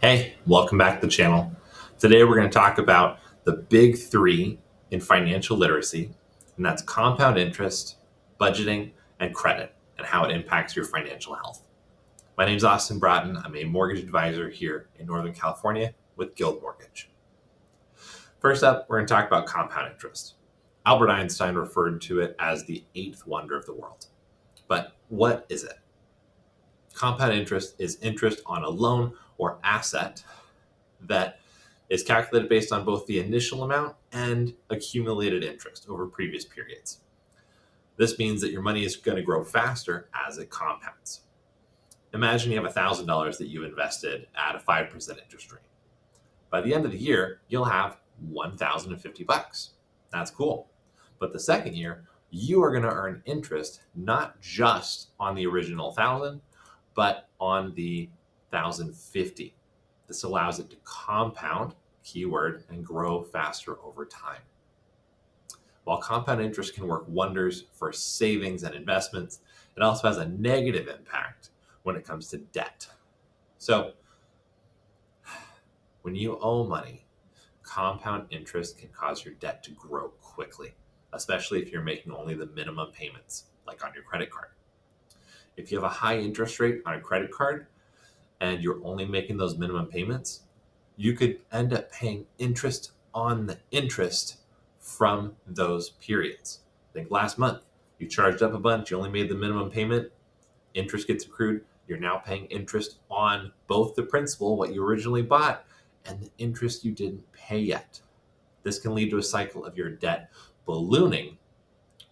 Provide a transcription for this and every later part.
Hey, welcome back to the channel. Today we're going to talk about the big three in financial literacy, and that's compound interest, budgeting, and credit, and how it impacts your financial health. My name is Austin Broughton. I'm a mortgage advisor here in Northern California with Guild Mortgage. First up, we're going to talk about compound interest. Albert Einstein referred to it as the eighth wonder of the world. But what is it? Compound interest is interest on a loan or asset that is calculated based on both the initial amount and accumulated interest over previous periods. This means that your money is going to grow faster as it compounds. Imagine you have $1,000 that you invested at a 5% interest rate. By the end of the year, you'll have $1,050. That's cool. But the second year, you are going to earn interest not just on the original 1,000, but on the 1,050. This allows it to compound, keyword, and grow faster over time. While compound interest can work wonders for savings and investments, it also has a negative impact when it comes to debt. So, when you owe money, compound interest can cause your debt to grow quickly, especially if you're making only the minimum payments, like on your credit card. If you have a high interest rate on a credit card, and you're only making those minimum payments, you could end up paying interest on the interest from those periods. Think last month, you charged up a bunch, you only made the minimum payment, interest gets accrued, you're now paying interest on both the principal, what you originally bought, and the interest you didn't pay yet. This can lead to a cycle of your debt ballooning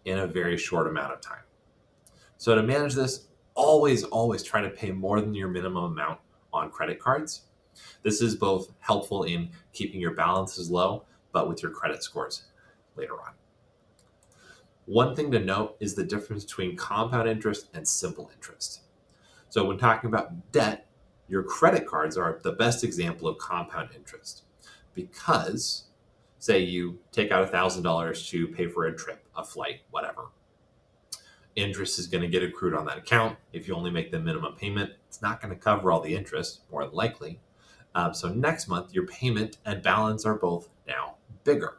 in a very short amount of time. So to manage this, always try to pay more than your minimum amount on credit cards. This is both helpful in keeping your balances low, but with your credit scores later on. One thing to note is the difference between compound interest and simple interest. So when talking about debt, your credit cards are the best example of compound interest because, say you take out $1,000 to pay for a trip, a flight, whatever. Interest is going to get accrued on that account. If you only make the minimum payment, it's not going to cover all the interest, more than likely. So next month, your payment and balance are both now bigger.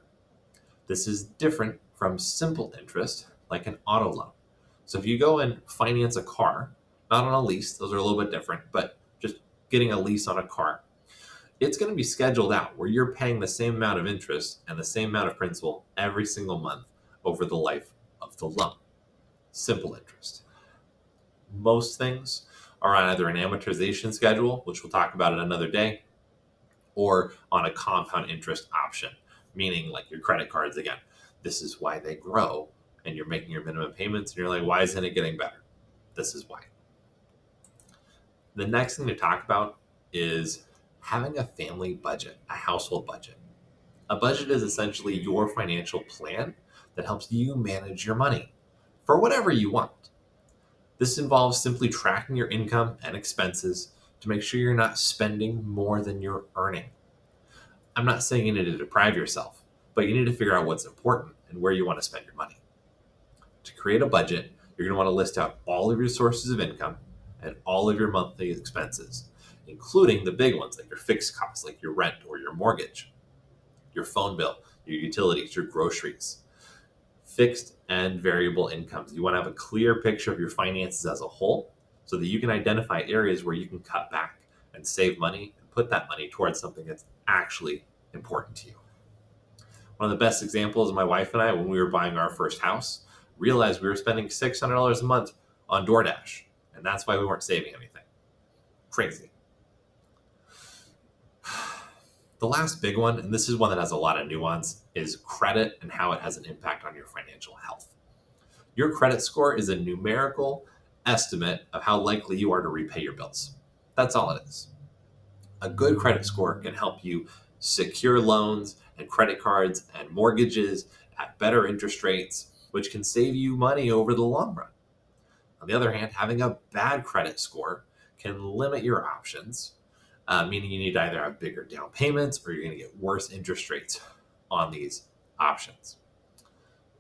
This is different from simple interest, like an auto loan. So if you go and finance a car, not on a lease, those are a little bit different, but just getting a lease on a car, it's going to be scheduled out where you're paying the same amount of interest and the same amount of principal every single month over the life of the loan. Simple interest. Most things are on either an amortization schedule, which we'll talk about it another day, or on a compound interest option, meaning like your credit cards again. This is why they grow, and you're making your minimum payments, and you're like, why isn't it getting better? This is why. The next thing to talk about is having a family budget, a household budget. A budget is essentially your financial plan that helps you manage your money for whatever you want. This involves simply tracking your income and expenses to make sure you're not spending more than you're earning. I'm not saying you need to deprive yourself, but you need to figure out what's important and where you want to spend your money. To create a budget, you're going to want to list out all of your sources of income and all of your monthly expenses, including the big ones like your fixed costs, like your rent or your mortgage, your phone bill, your utilities, your groceries. Fixed and variable incomes. You want to have a clear picture of your finances as a whole so that you can identify areas where you can cut back and save money and put that money towards something that's actually important to you. One of the best examples is my wife and I, when we were buying our first house, realized we were spending $600 a month on DoorDash, and that's why we weren't saving anything. Crazy. The last big one, and this is one that has a lot of nuance, is credit and how it has an impact on your financial health. Your credit score is a numerical estimate of how likely you are to repay your bills. That's all it is. A good credit score can help you secure loans and credit cards and mortgages at better interest rates, which can save you money over the long run. On the other hand, having a bad credit score can limit your options, meaning you need to either have bigger down payments or you're going to get worse interest rates on these options.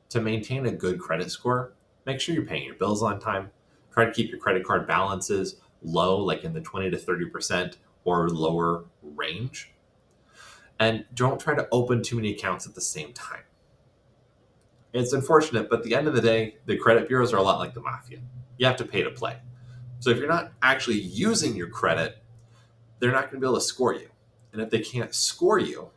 To maintain a good credit score, make sure you're paying your bills on time. Try to keep your credit card balances low, like in the 20 to 30% or lower range. And don't try to open too many accounts at the same time. It's unfortunate, but at the end of the day, the credit bureaus are a lot like the mafia. You have to pay to play. So if you're not actually using your credit, they're not going to be able to score you. And if they can't score you,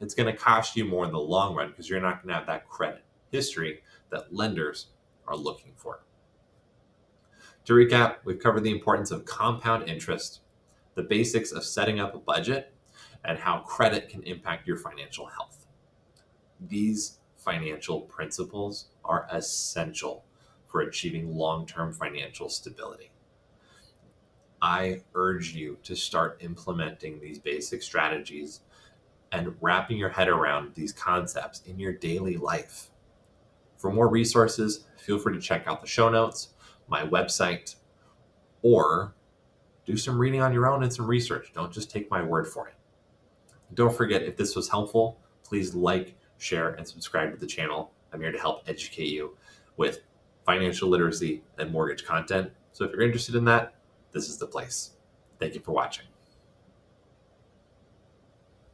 it's going to cost you more in the long run because you're not going to have that credit history that lenders are looking for. To recap, we've covered the importance of compound interest, the basics of setting up a budget, and how credit can impact your financial health. These financial principles are essential for achieving long-term financial stability. I urge you to start implementing these basic strategies and wrapping your head around these concepts in your daily life. For more resources, feel free to check out the show notes, my website, or do some reading on your own and some research. Don't just take my word for it. Don't forget, if this was helpful, please like, share, and subscribe to the channel. I'm here to help educate you with financial literacy and mortgage content. So if you're interested in that, this is the place. Thank you for watching.